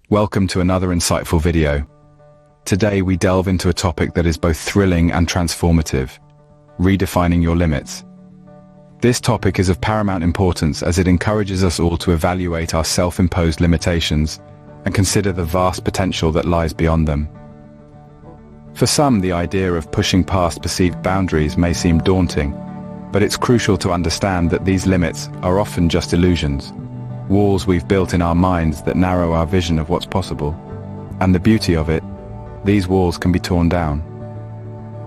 Welcome to another insightful video. Today we delve into a topic that is both thrilling and transformative: redefining your limits. This topic is of paramount importance as it encourages us all to evaluate our self-imposed limitations and consider the vast potential that lies beyond them. For some, the idea of pushing past perceived boundaries may seem daunting, but it's crucial to understand that these limits are often just illusions, walls we've built in our minds that narrow our vision of what's possible. And the beauty of it, these walls can be torn down.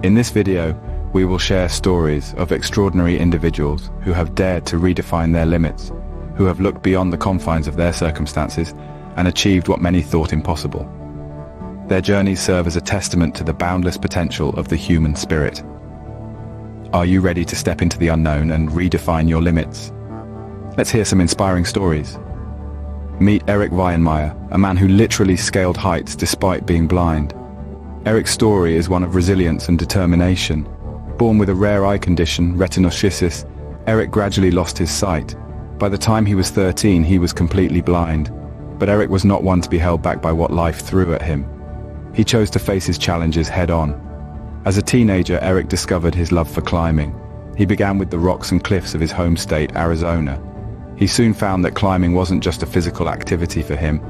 In this video, we will share stories of extraordinary individuals who have dared to redefine their limits, who have looked beyond the confines of their circumstances and achieved what many thought impossible. Their journeys serve as a testament to the boundless potential of the human spirit. Are you ready to step into the unknown and redefine your limits? Let's hear some inspiring stories. Meet Erik Weihenmayer, a man who literally scaled heights despite being blind. Erik's story is one of resilience and determination. Born with a rare eye condition, retinoschisis, Erik gradually lost his sight. By the time he was 13, he was completely blind. But Erik was not one to be held back by what life threw at him. He chose to face his challenges head-on. As a teenager, Erik discovered his love for climbing. He began with the rocks and cliffs of his home state, Arizona. He soon found that climbing wasn't just a physical activity for him,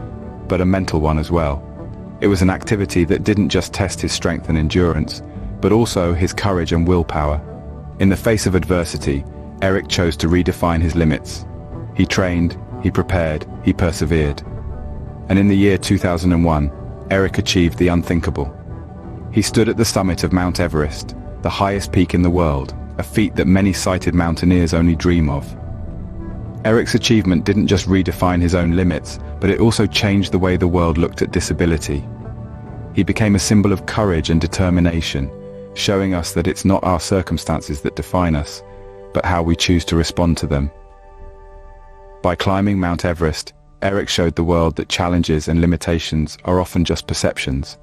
but a mental one as well. It was an activity that didn't just test his strength and endurance, but also his courage and willpower. In the face of adversity, Erik chose to redefine his limits. He trained, he prepared, he persevered. And in the year 2001, Erik achieved the unthinkable. He stood at the summit of Mount Everest, the highest peak in the world, a feat that many sighted mountaineers only dream of. Erik's achievement didn't just redefine his own limits, but it also changed the way the world looked at disability. He became a symbol of courage and determination, showing us that it's not our circumstances that define us, but how we choose to respond to them. By climbing Mount Everest, Erik showed the world that challenges and limitations are often just perceptions.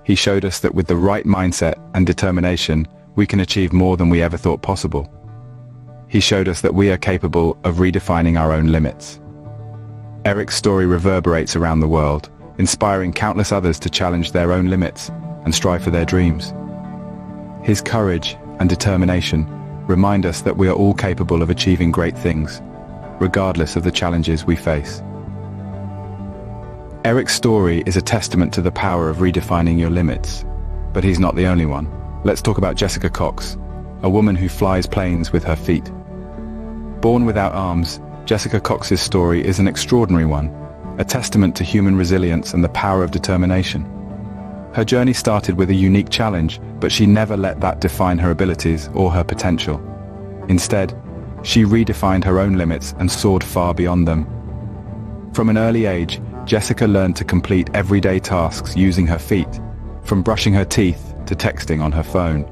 He showed us that with the right mindset and determination, we can achieve more than we ever thought possible. He showed us that we are capable of redefining our own limits. Erik's story reverberates around the world, inspiring countless others to challenge their own limits and strive for their dreams. His courage and determination remind us that we are all capable of achieving great things, regardless of the challenges we face. Erik's story is a testament to the power of redefining your limits, but he's not the only one. Let's talk about Jessica Cox, a woman who flies planes with her feet. Born without arms, Jessica Cox's story is an extraordinary one, a testament to human resilience and the power of determination. Her journey started with a unique challenge, but she never let that define her abilities or her potential. Instead, she redefined her own limits and soared far beyond them. From an early age, Jessica learned to complete everyday tasks using her feet, from brushing her teeth to texting on her phone.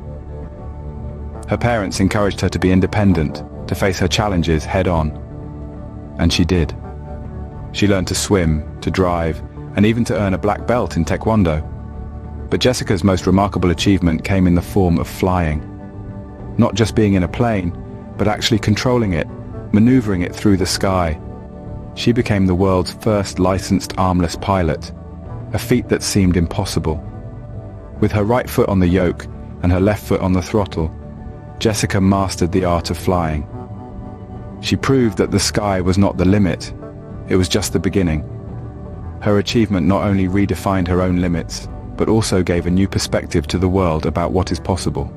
Her parents encouraged her to be independent, to face her challenges head-on. And she did. She learned to swim, to drive, and even to earn a black belt in Taekwondo. But Jessica's most remarkable achievement came in the form of flying. Not just being in a plane, but actually controlling it, maneuvering it through the sky. She became the world's first licensed armless pilot, a feat that seemed impossible. With her right foot on the yoke and her left foot on the throttle, Jessica mastered the art of flying. She proved that the sky was not the limit, it was just the beginning. Her achievement not only redefined her own limits, but also gave a new perspective to the world about what is possible.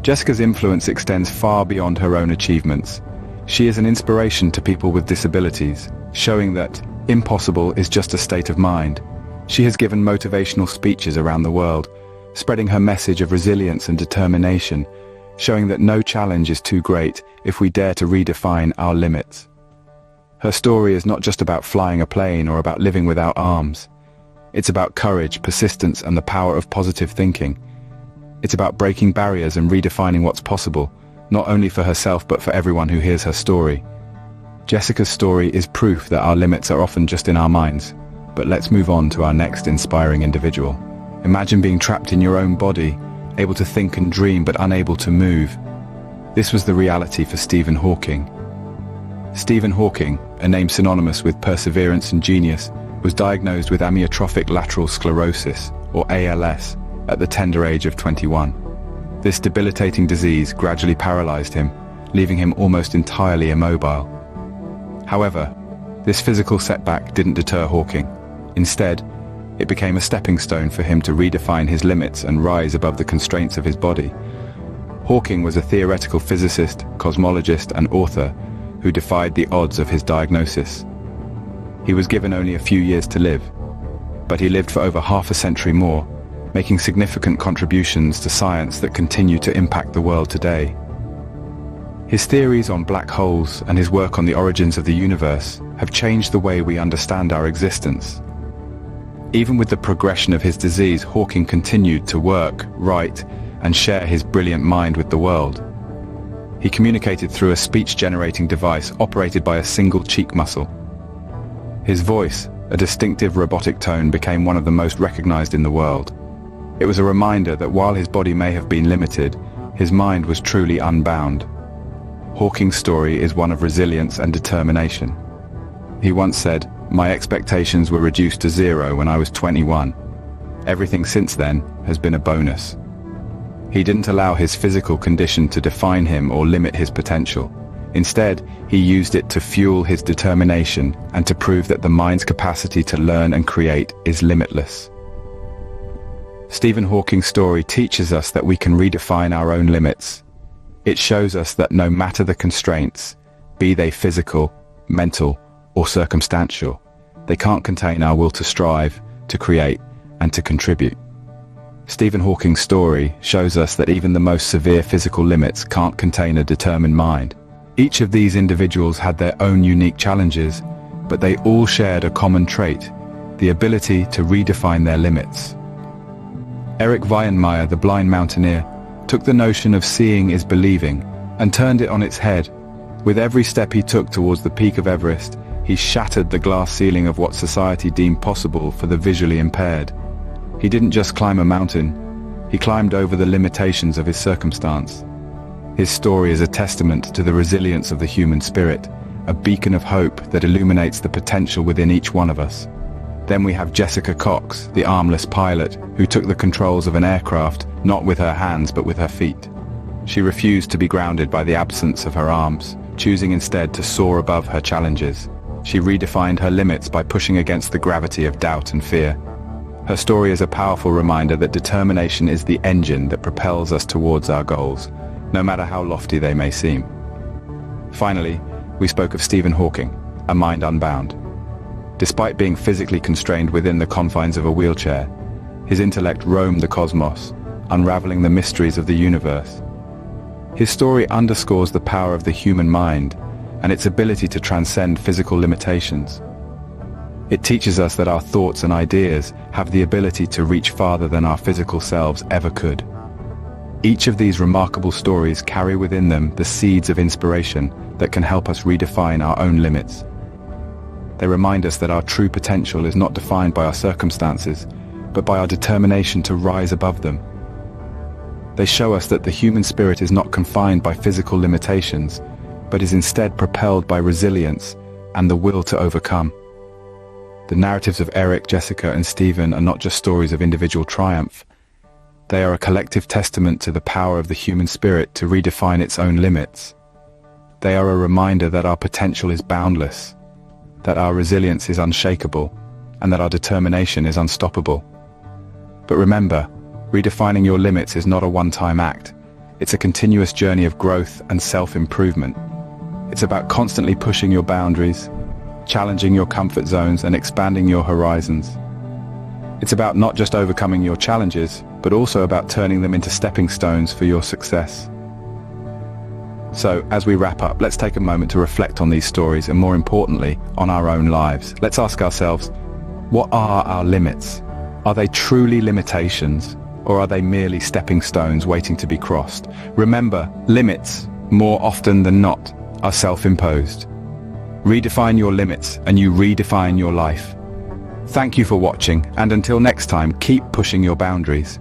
Jessica's influence extends far beyond her own achievements. She is an inspiration to people with disabilities, showing that impossible is just a state of mind. She has given motivational speeches around the world, spreading her message of resilience and determination, showing that no challenge is too great if we dare to redefine our limits. Her story is not just about flying a plane or about living without arms. It's about courage, persistence, and the power of positive thinking. It's about breaking barriers and redefining what's possible, not only for herself but for everyone who hears her story. Jessica's story is proof that our limits are often just in our minds. But let's move on to our next inspiring individual. Imagine being trapped in your own body, able to think and dream but unable to move. This was the reality for Stephen Hawking. Stephen Hawking, a name synonymous with perseverance and genius, was diagnosed with amyotrophic lateral sclerosis, or ALS, at the tender age of 21. This debilitating disease gradually paralyzed him, leaving him almost entirely immobile. However, this physical setback didn't deter Hawking. Instead, it became a stepping stone for him to redefine his limits and rise above the constraints of his body. Hawking was a theoretical physicist, cosmologist, and author who defied the odds of his diagnosis. He was given only a few years to live, but he lived for over half a century more, making significant contributions to science that continue to impact the world today. His theories on black holes and his work on the origins of the universe have changed the way we understand our existence. Even with the progression of his disease, Hawking continued to work, write, and share his brilliant mind with the world. He communicated through a speech-generating device operated by a single cheek muscle. His voice, a distinctive robotic tone, became one of the most recognized in the world. It was a reminder that while his body may have been limited, his mind was truly unbound. Hawking's story is one of resilience and determination. He once said, "My expectations were reduced to zero when I was 21. Everything since then has been a bonus." He didn't allow his physical condition to define him or limit his potential. Instead, he used it to fuel his determination and to prove that the mind's capacity to learn and create is limitless. Stephen Hawking's story teaches us that we can redefine our own limits. It shows us that no matter the constraints, be they physical, mental, or circumstantial, they can't contain our will to strive, to create, and to contribute. Stephen Hawking's story shows us that even the most severe physical limits can't contain a determined mind. Each of these individuals had their own unique challenges, but they all shared a common trait, the ability to redefine their limits. Erik Weihenmayer, the blind mountaineer, took the notion of seeing is believing and turned it on its head. With every step he took towards the peak of Everest, he shattered the glass ceiling of what society deemed possible for the visually impaired. He didn't just climb a mountain, he climbed over the limitations of his circumstance. His story is a testament to the resilience of the human spirit, a beacon of hope that illuminates the potential within each one of us. Then we have Jessica Cox, the armless pilot, who took the controls of an aircraft, not with her hands but with her feet. She refused to be grounded by the absence of her arms, choosing instead to soar above her challenges. She redefined her limits by pushing against the gravity of doubt and fear. Her story is a powerful reminder that determination is the engine that propels us towards our goals, no matter how lofty they may seem. Finally, we spoke of Stephen Hawking, a mind unbound. Despite being physically constrained within the confines of a wheelchair, his intellect roamed the cosmos, unraveling the mysteries of the universe. His story underscores the power of the human mind and its ability to transcend physical limitations. It teaches us that our thoughts and ideas have the ability to reach farther than our physical selves ever could. Each of these remarkable stories carry within them the seeds of inspiration that can help us redefine our own limits. They remind us that our true potential is not defined by our circumstances, but by our determination to rise above them. They show us that the human spirit is not confined by physical limitations, but is instead propelled by resilience and the will to overcome. The narratives of Erik, Jessica, and Stephen are not just stories of individual triumph. They are a collective testament to the power of the human spirit to redefine its own limits. They are a reminder that our potential is boundless, that our resilience is unshakable, and that our determination is unstoppable. But remember, redefining your limits is not a one-time act. It's a continuous journey of growth and self-improvement. It's about constantly pushing your boundaries, challenging your comfort zones, and expanding your horizons. It's about not just overcoming your challenges, but also about turning them into stepping stones for your success. So, as we wrap up, let's take a moment to reflect on these stories and, more importantly, on our own lives. Let's ask ourselves, what are our limits? Are they truly limitations, or are they merely stepping stones waiting to be crossed? Remember, limits, more often than not, are self-imposed. Redefine your limits and you redefine your life. Thank you for watching, and until next time, keep pushing your boundaries.